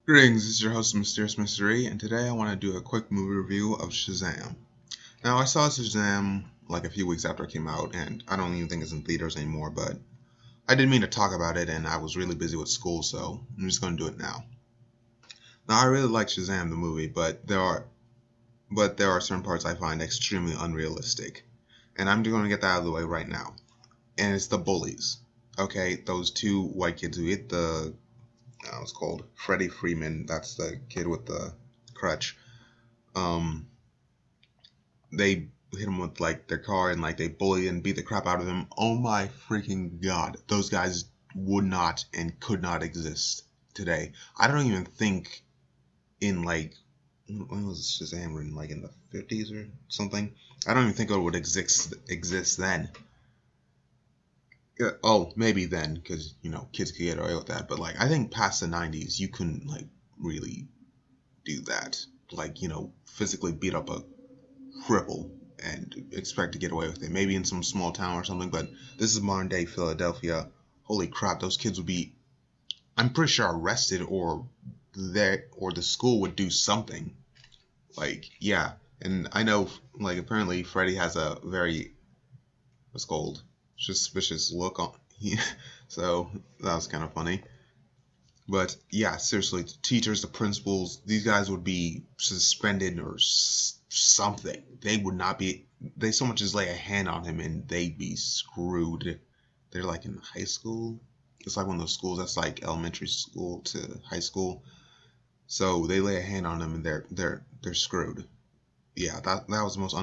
Greetings, this is your host, Mysterious Mystery, and today I want to do a quick movie review of Shazam. Now, I saw Shazam like a few weeks after it came out, and I don't even think it's in theaters anymore, but I didn't mean to talk about it, and I was really busy with school, so I'm just going to do it now. Now, I really like Shazam, the movie, but there are certain parts I find extremely unrealistic, and I'm going to get that out of the way right now. And it's the bullies. Okay, those two white kids who hit the it's called Freddie Freeman. That's the kid with the crutch. Um, they hit him with like their car and like they bully and beat the crap out of him. Oh my freaking god, those guys would not and could not exist today. I don't even think in like when was Shazam written, like in the 50s or something. I don't even think it would exist then. Oh, maybe then, because kids could get away with that. But like, I think past the 90s, you couldn't like really do that. Like, physically beat up a cripple and expect to get away with it. Maybe in some small town or something, but this is modern day Philadelphia. Holy crap, those kids would be, I'm pretty sure, arrested or the school would do something. Like, yeah. And I know, like, apparently Freddy has a very, what's called, suspicious look on. So that was kind of funny. But yeah, seriously, the teachers, the principals, these guys would be suspended or something. They would not be. They so much as lay a hand on him and they'd be screwed. They're like in high school. It's like one of those schools that's like elementary school to high school. So they lay a hand on them and they're screwed. Yeah, that was the most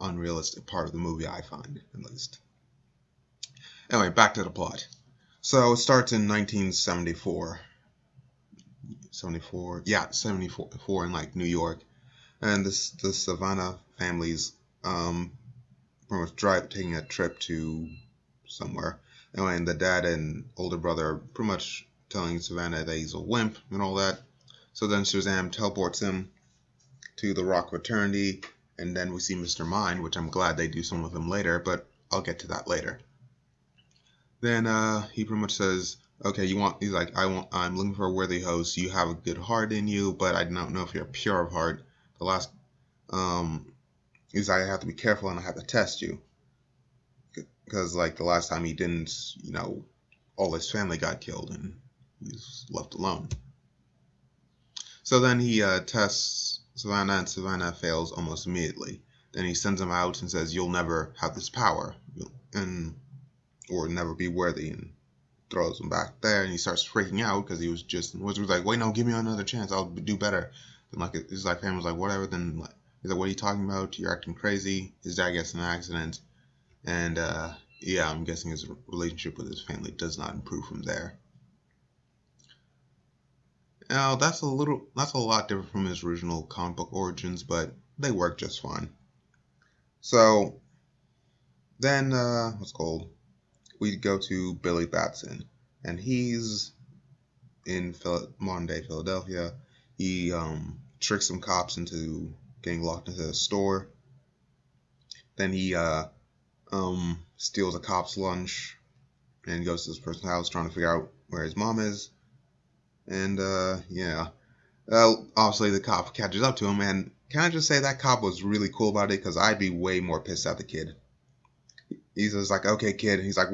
unrealistic part of the movie, I find, at least. Anyway, back to the plot. So it starts in 1974. 74, yeah, 74 in like New York. And the Savannah families pretty much taking a trip to somewhere. Anyway, and the dad and older brother are pretty much telling Savannah that he's a wimp and all that. So then Shazam teleports him to the Rock Fraternity, and then we see Mr. Mind, which I'm glad they do some with him later, but I'll get to that later. Then he pretty much says, okay, he's like, I'm looking for a worthy host. You have a good heart in you, but I don't know if you're pure of heart. The last, um, he's like, I have to be careful and I have to test you. Because, like, the last time he didn't, all his family got killed and he's left alone. So then he tests Savannah, and Savannah fails almost immediately. Then he sends him out and says, you'll never have this power. Or never be worthy, and throws him back there, and he starts freaking out because he was like, wait, no, give me another chance, I'll do better. And like his like family was like, whatever. Then like, he's like, what are you talking about? You're acting crazy. His dad gets in an accident, and yeah, I'm guessing his relationship with his family does not improve from there. Now that's a lot different from his original comic book origins, but they work just fine. So then we go to Billy Batson, and he's in modern day Philadelphia. He tricks some cops into getting locked into a store. Then he steals a cop's lunch and goes to this person's house trying to figure out where his mom is. And yeah, obviously the cop catches up to him. And can I just say that cop was really cool about it? Because I'd be way more pissed at the kid. He's just like, okay, kid. He's like,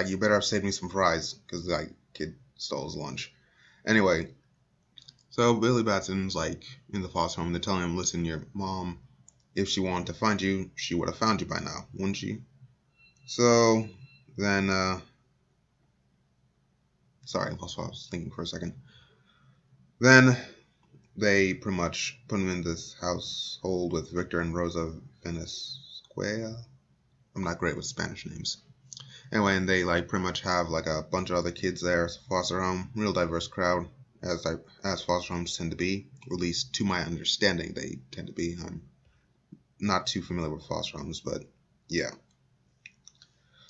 you better have saved me some fries because like kid stole his lunch. Anyway, so Billy Batson's like in the foster home. They're telling him, listen, your mom, if she wanted to find you, she would have found you by now, wouldn't she? So then, sorry, I lost what I was thinking for a second. Then they pretty much put him in this household with Victor and Rosa Venezuela. I'm not great with Spanish names. Anyway, and they like pretty much have like a bunch of other kids there. It's a foster home, real diverse crowd, as foster homes tend to be. At least to my understanding, they tend to be. I'm not too familiar with foster homes, but yeah.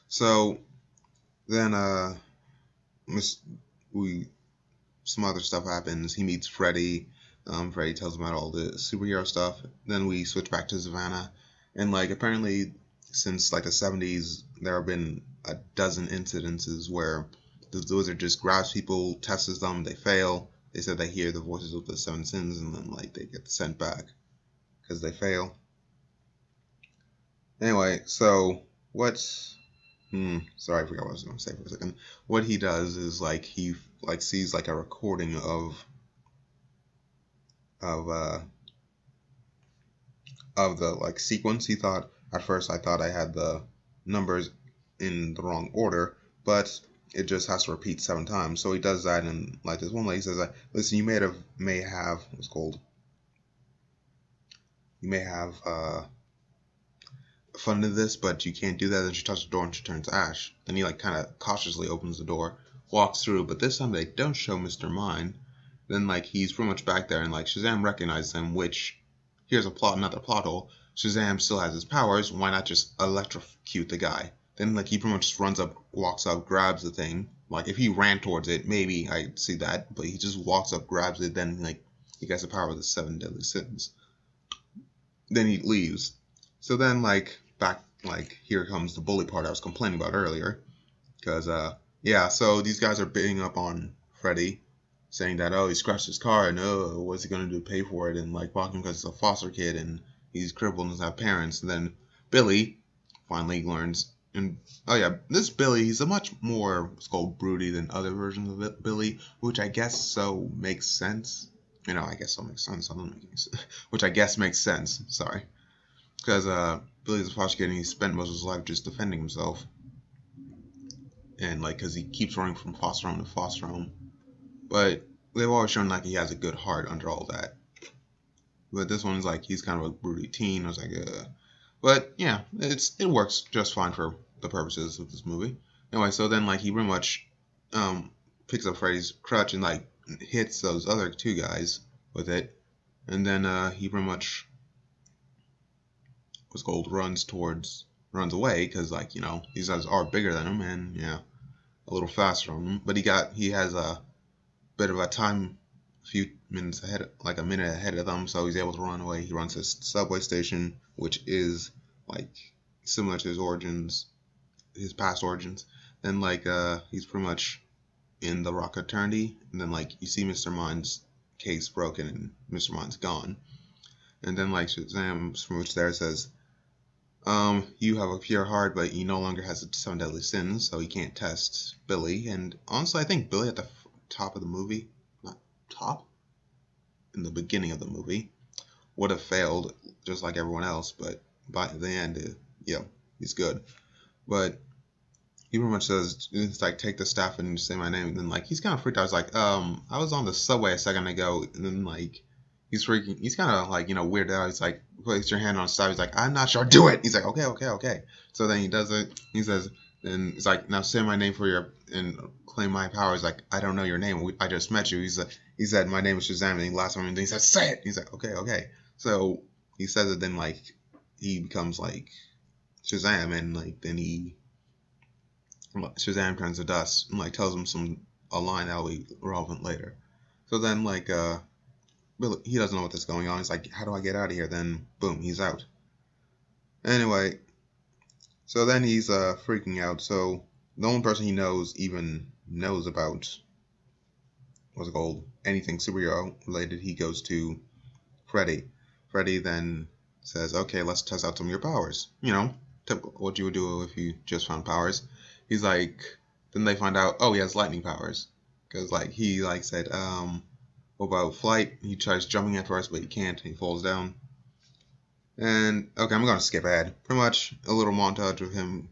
So then, some other stuff happens. He meets Freddy. Freddy tells him about all the superhero stuff. Then we switch back to Savannah, and like apparently since like the 70s, there have been a dozen incidences where the wizard just grabs people, tests them, they fail, they said they hear the voices of the seven sins, and then like they get sent back because they fail. Anyway, so what's sorry, I forgot what I was going to say for a second. What he does is like he like sees like a recording of uh of the like sequence. He thought at first I thought I had the numbers in the wrong order, but it just has to repeat 7 times. So he does that, and like this one lady says, like, "Listen, may have what's called you may have funded this, but you can't do that." Then she touches the door and she turns ash. Then he like kind of cautiously opens the door, walks through, but this time they don't show Mr. Mine. Then like he's pretty much back there, and like Shazam recognizes him, which here's another plot hole. Shazam still has his powers. Why not just electrocute the guy? Then like he pretty much just runs up, walks up, grabs the thing. Like if he ran towards it, maybe I'd see that, but he just walks up, grabs it. Then like he gets the power of the 7 deadly sins. Then he leaves. So then like back like here comes the bully part I was complaining about earlier. Because yeah, so these guys are beating up on Freddy, saying that he scratched his car and what's he gonna do to pay for it, and like mocking him because he's a foster kid and he's crippled and doesn't have parents. And then Billy finally learns, and oh yeah, this Billy, he's a much more what's called broody than other versions of Billy, which I guess so makes sense. I guess so makes sense. I don't make sense. Which I guess makes sense. Sorry, because Billy's a foster kid and he spent most of his life just defending himself, and like because he keeps running from foster home to foster home. But they've always shown like he has a good heart under all that. But this one's like he's kind of a broody teen. I was like, but yeah, it works just fine for the purposes of this movie. Anyway, so then like he pretty much picks up Freddy's crutch and like hits those other 2 guys with it, and then he pretty much what's called runs away because like these guys are bigger than him and yeah, a little faster on him. But he has a bit of a time, a few minutes ahead, like a minute ahead of them, so he's able to run away. He runs to a subway station, which is like similar to his past origins. Then like he's pretty much in the Rock Eternity, and then like you see Mr. Mine's case broken and Mr. Mine's gone, and then like Shazam from which there says, you have a pure heart, but he no longer has the 7 deadly sins, so he can't test Billy. And honestly, I think Billy at the top of the movie, not top, in the beginning of the movie, would have failed just like everyone else, but by the end, he's good. But he pretty much says, it's like, take the staff and say my name, and then like he's kind of freaked out. I was like, I was on the subway a second ago, and then like he's kind of like weirded out. He's like, place your hand on his side. He's like, I'm not sure, do it. He's like, okay. So then he does it. He says, then he's like, now say my name and claim my powers. Like, I don't know your name. I just met you. He said my name is Shazam, and he laughs at him, and then he says, say it. He's like, okay. So he says it. Then like he becomes like Shazam, and like then Shazam turns to dust and like tells him a line that'll be relevant later. So then like Billy, he doesn't know what's going on. He's like, how do I get out of here? Then boom, he's out. Anyway, so then he's freaking out. So the only person he even knows about what's it called, anything superhero related, he goes to Freddy. Freddy then says, okay, let's test out some of your powers. Typical what you would do if you just found powers. He's like, then they find out, he has lightning powers. Because like he like said, what about flight? He tries jumping at first, but he can't. He falls down. And okay, I'm gonna skip ahead. Pretty much a little montage of him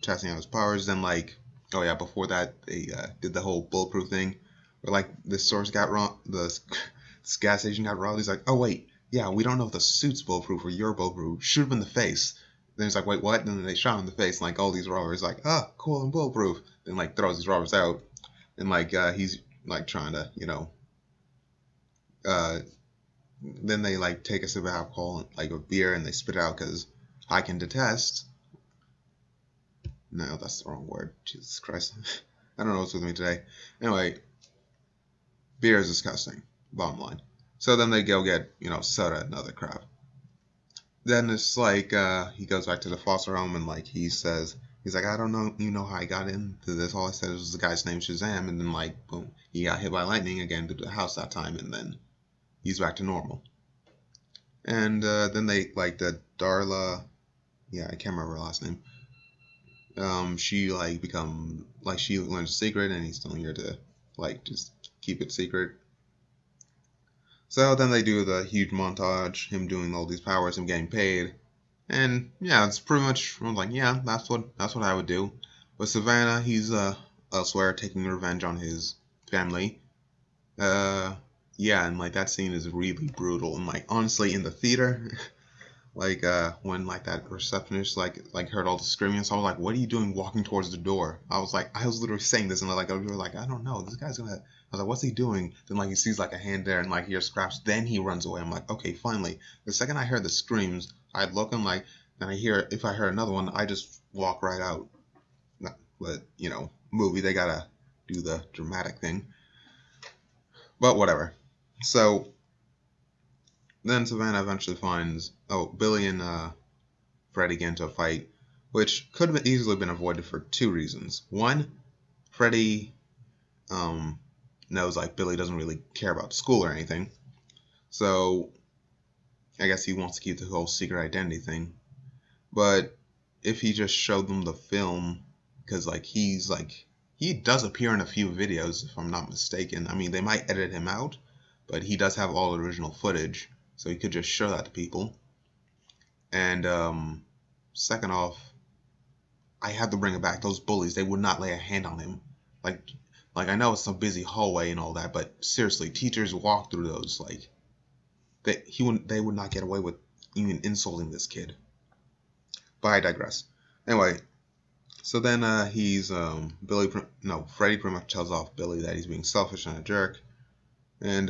testing out his powers. Then like, before that they did the whole bulletproof thing, where like the source got wrong, the gas station got robbed. He's like, oh wait, yeah, we don't know if the suit's bulletproof or you're bulletproof. Shoot him in the face. Then he's like, wait, what? And then they shot him in the face. And like all these robbers, like, cool, I'm bulletproof. Then like throws these robbers out. And like he's like trying to, then they like take a sip of alcohol, like a beer, and they spit it out because I can detest. No, that's the wrong word. Jesus Christ. I don't know what's with me today. Anyway, beer is disgusting. Bottom line. So then they go get, soda and other crap. Then it's like he goes back to the foster home and like he says, He's like, I don't know, you know how I got into this. All I said was the guy's name Shazam, and then like, boom, he got hit by lightning again to the house that time, and then he's back to normal. And then they like the Darla, yeah, I can't remember her last name. She like become like she learns a secret, and he's telling her to like just keep it secret. So then they do the huge montage, him doing all these powers, him getting paid, and yeah, it's pretty much I'm like, yeah, that's what I would do. But Savannah, he's elsewhere taking revenge on his family. Uh, yeah, and like that scene is really brutal, and like honestly, in the theater, like when like that receptionist like heard all the screaming, so I was like, what are you doing walking towards the door? I was literally saying this, and like we were like, I don't know, this guy's gonna. I was like, what's he doing? Then like he sees like a hand there, and like he hears scraps. Then he runs away. I'm like, okay, finally. The second I heard the screams, I'd look and like, and if I heard another one, I just walk right out. But movie they gotta do the dramatic thing. But whatever. So then Savannah eventually finds Billy and Freddy get into a fight, which could have easily been avoided for two reasons. One, Freddy um, knows like Billy doesn't really care about school or anything, so I guess he wants to keep the whole secret identity thing. But if he just showed them the film, because like he does appear in a few videos if I'm not mistaken. I mean they might edit him out, but he does have all the original footage, so he could just show that to people. And second off, I had to bring it back. Those bullies, they would not lay a hand on him. Like, like I know it's a busy hallway and all that, but seriously, teachers walk through those. Like, they would not get away with even insulting this kid. But I digress. Anyway, so then Freddy pretty much tells off Billy that he's being selfish and a jerk, and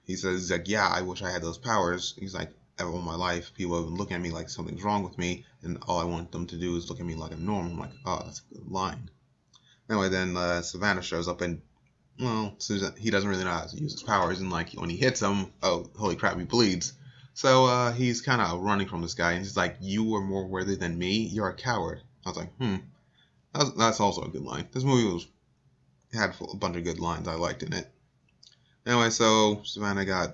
he says he's like, yeah, I wish I had those powers. He's like, all my life, people have been looking at me like something's wrong with me, and all I want them to do is look at me like I'm normal. I'm like, oh, that's a good line. Anyway, then Savannah shows up, and well, Susan, he doesn't really know how to use his powers, and like when he hits him, oh, holy crap, he bleeds. So he's kind of running from this guy, and he's like, you were more worthy than me. You're a coward. I was like, that's also a good line. This movie had a bunch of good lines I liked in it. Anyway, so Savannah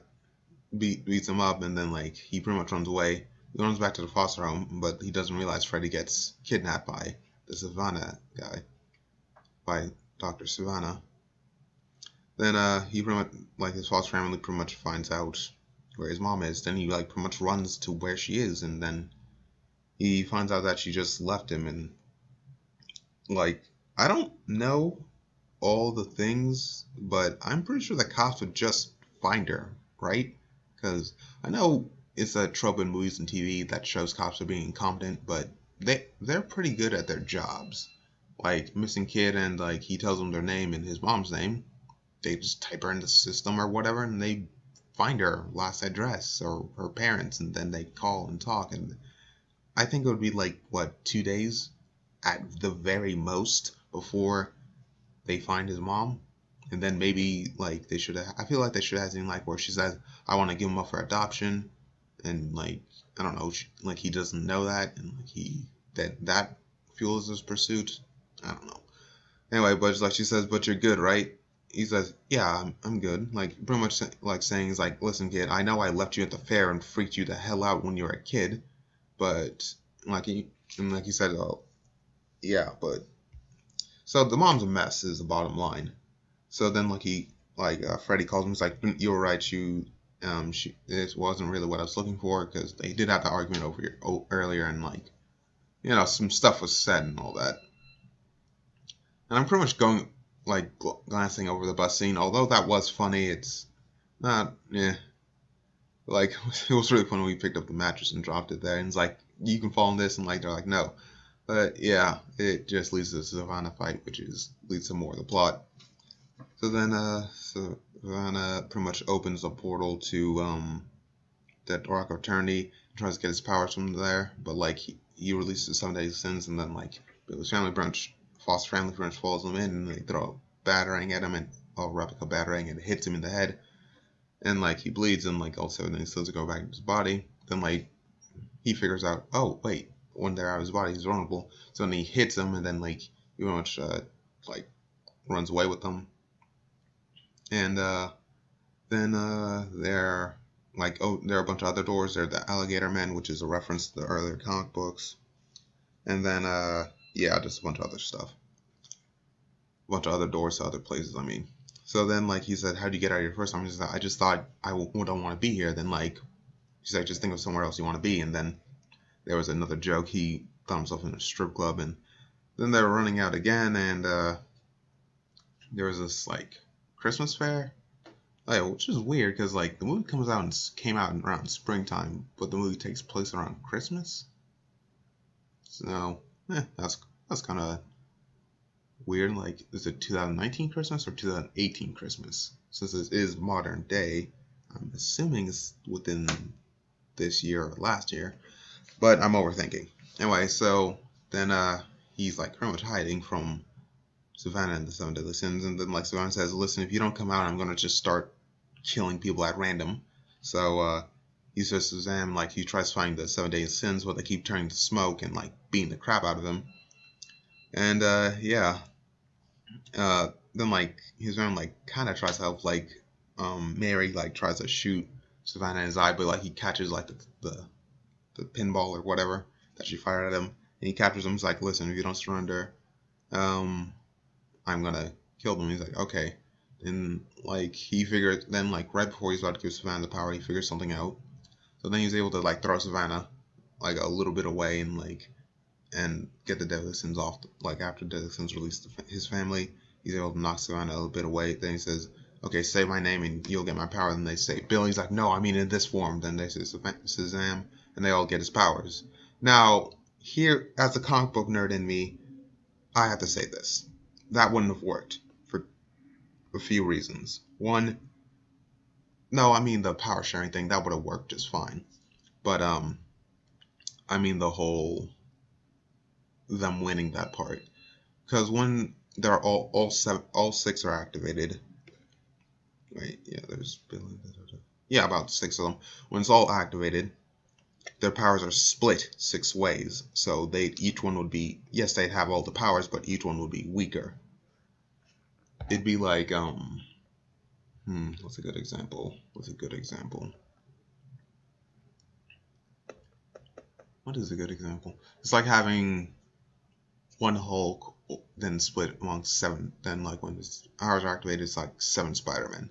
beats him up, and then like he pretty much runs away. He runs back to the foster home, but he doesn't realize Freddy gets kidnapped by the Savannah guy, by Dr. Savannah. Then he pretty much like his foster family pretty much finds out where his mom is. Then he like pretty much runs to where she is, and then he finds out that she just left him. And like I don't know all the things, but I'm pretty sure the cops would just find her, right? Because I know it's a trope in movies and TV that shows cops are being incompetent, but they're pretty good at their jobs. Like missing kid, and like he tells them their name and his mom's name, they just type her in the system or whatever, and they find her last address or her parents, and then they call and talk. And I think it would be like what 2 days at the very most before they find his mom. And then maybe like they should have, I feel like they should have something like where she says, I want to give him up for adoption, and like I don't know, like he doesn't know that, and like that fuels his pursuit. I don't know. Anyway, but like she says, but you're good, right? He says, yeah, I'm good. Like pretty much like saying is like, listen, kid, I know I left you at the fair and freaked you the hell out when you were a kid, but like he said, oh yeah, but so the mom's a mess is the bottom line. So then Freddy calls him. He's like, you were right. This wasn't really what I was looking for, because they did have the argument over here earlier, and like some stuff was said and all that. And I'm pretty much going like glancing over the bus scene. Although that was funny, it's not. Yeah, like it was really funny when we picked up the mattress and dropped it there, and it's like you can fall in this, and like they're like no. But yeah, it just leads to the Savannah fight, which leads to more of the plot. So then Savannah pretty much opens a portal to that Rock of Eternity and tries to get his powers from there, but like he releases 7 days sins, and then like Billy's foster family branch follows him in, and they throw a batarang at him, and a replica batarang, and it hits him in the head, and like he bleeds, and like all 7 days sins go back into his body. Then like he figures out, oh wait, when they're out of his body, he's vulnerable. So then he hits him, and then like he pretty much like runs away with them. And then there like there are a bunch of other doors. There's the Alligator Men, which is a reference to the earlier comic books. And then yeah, just a bunch of other stuff. A bunch of other doors to other places, I mean. So then like he said, how'd you get out of here first time? He said, I just thought I wouldn't want to be here. Then like he said, just think of somewhere else you want to be. And then there was another joke. He found himself in a strip club, and then they were running out again, and there was this like Christmas fair, which is weird because like the movie came out around springtime, but the movie takes place around Christmas. So that's kind of weird. Like, is it 2019 Christmas or 2018 Christmas? Since it is modern day, I'm assuming it's within this year or last year, but I'm overthinking. Anyway, so then he's like pretty much hiding from Savannah and the Seven Deadly Sins, and then like Savannah says, "Listen, if you don't come out, I'm gonna just start killing people at random." So he says to Shazam, like he tries to find the Seven Deadly Sins, but they keep turning to smoke and like beating the crap out of him. And yeah, then like Shazam like kind of tries to help, like Mary like tries to shoot Savannah in his eye, but like he catches like the pinball or whatever that she fired at him, and he captures him. He's like, "Listen, if you don't surrender, I'm gonna kill them." He's like, "Okay." And like he figured, then like right before he's about to give Savannah the power, he figures something out. So then he's able to like throw Savannah like a little bit away and get the Deadly Sins off. Like after Deadly Sins released his family, he's able to knock Savannah a little bit away. Then he says, "Okay, say my name and you'll get my power." Then they say Billy. He's like, "No, I mean in this form." Then they say Shazam, and they all get his powers. Now here, as a comic book nerd in me, I have to say this: that wouldn't have worked for a few reasons. One, no, I mean the power sharing thing, that would have worked just fine. But I mean the whole them winning that part, because when they're all six are activated. Wait, yeah, there's yeah, about six of them. When it's all activated, their powers are split six ways. So each one would be, yes, they'd have all the powers, but each one would be weaker. It'd be like what's a good example? What is a good example? It's like having one Hulk, then split amongst seven. Then like when his powers are activated, it's like seven Spider-Men.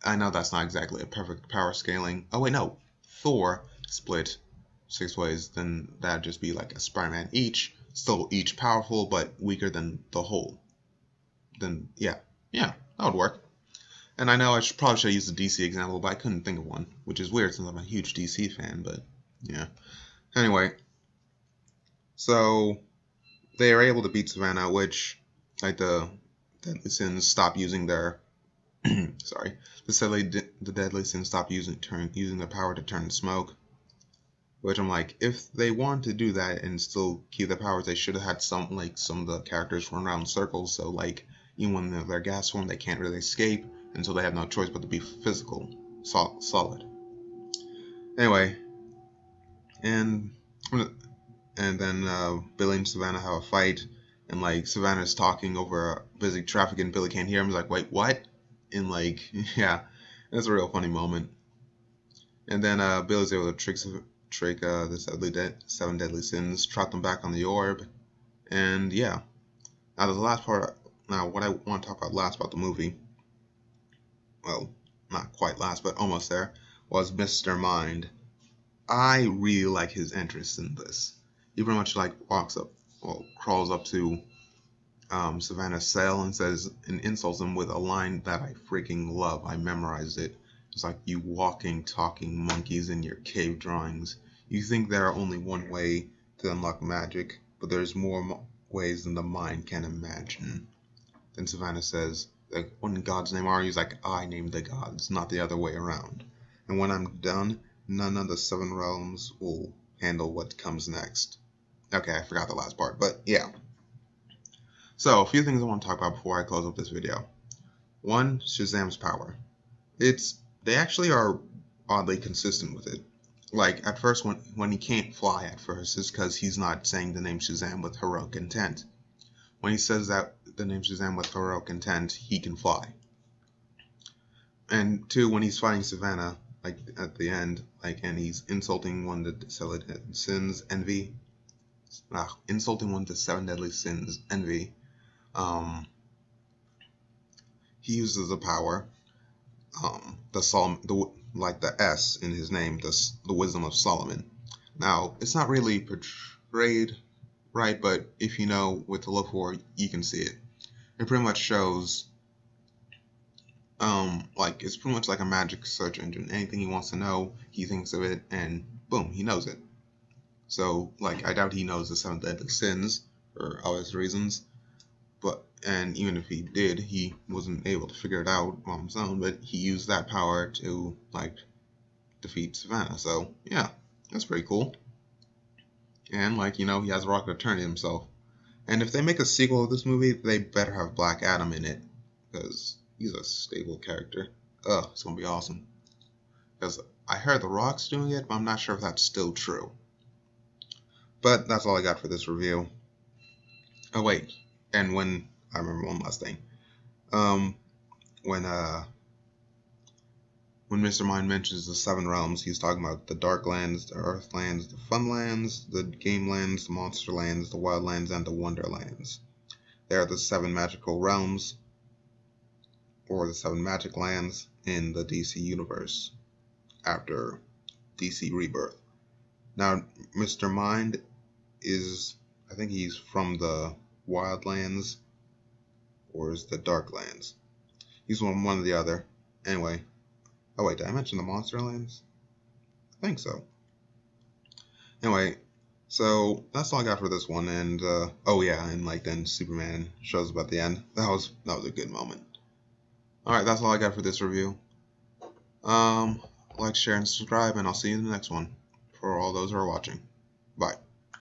I know that's not exactly a perfect power scaling. Oh wait, no. Thor split six ways, then that'd just be like a Spider-Man each. Still each powerful, but weaker than the whole. Then yeah, that would work. And I know probably should use the DC example, but I couldn't think of one, which is weird since I'm a huge DC fan. But yeah. Anyway, so they are able to beat Savannah, which like the Deadly Sins stop using their sorry, the Deadly Sins stop using their power to turn smoke. Which I'm like, if they want to do that and still keep their powers, they should have had some of the characters run around in circles. So like even when they're gas form, they can't really escape, and so they have no choice but to be physical, solid. Anyway, and then Billy and Savannah have a fight, and like Savannah's talking over busy traffic, and Billy can't hear him. He's like, "Wait, what?" And like, yeah, it's a real funny moment. And then Billy's able to trick the seven deadly sins, trap them back on the orb, and yeah. Now the last part. Now what I want to talk about last about the movie. Well, not quite last, but almost there. Was Mr. Mind. I really like his entrance in this. He pretty much like crawls up to Savannah's cell and insults him with a line that I freaking love. I memorized it. It's like, "You walking, talking monkeys in your cave drawings. You think there are only one way to unlock magic, but there's more ways than the mind can imagine." Then Savannah says, like, "What in God's name are you?" He's like, "I named the gods, not the other way around. And when I'm done, none of the seven realms will handle what comes next." Okay, I forgot the last part, but yeah. So, a few things I want to talk about before I close up this video. One, Shazam's power. They actually are oddly consistent with it. like at first when he can't fly at first, is because he's not saying the name Shazam with heroic intent. When he says that the name Shazam with heroic intent, he can fly. And two, when he's fighting Savannah, like at the end, like and he's insulting one of the seven sins, envy. Insulting one of the seven deadly sins, envy. He uses the power, the S in his name, the wisdom of Solomon. Now, it's not really portrayed right, but if you know what to look for, you can see it. It pretty much shows, like it's pretty much like a magic search engine. Anything he wants to know, he thinks of it, and boom, he knows it. So, like, I doubt he knows the seven deadly sins for obvious reasons. And even if he did, he wasn't able to figure it out on his own. But he used that power to like defeat Savannah. So yeah, that's pretty cool. And like he has Rocket Attorney himself. And if they make a sequel of this movie, they better have Black Adam in it because he's a stable character. It's gonna be awesome. Because I heard The Rock's doing it, but I'm not sure if that's still true. But that's all I got for this review. Oh wait, and I remember one last thing. When Mr. Mind mentions the seven realms, he's talking about the Dark Lands, the Earth Lands, the Fun Lands, the Game Lands, the Monster Lands, the Wild Lands, and the Wonderlands. They are the seven magical realms, or the seven magic lands in the DC universe after DC Rebirth. Now, Mr. Mind I think he's from the Wildlands, or is the Darklands. He's from one or the other. Anyway. Oh wait, did I mention the Monsterlands? I think so. Anyway, so that's all I got for this one. And oh yeah, and like then Superman shows up at the end. That was a good moment. All right, that's all I got for this review. Like, share, and subscribe, and I'll see you in the next one. For all those who are watching, bye.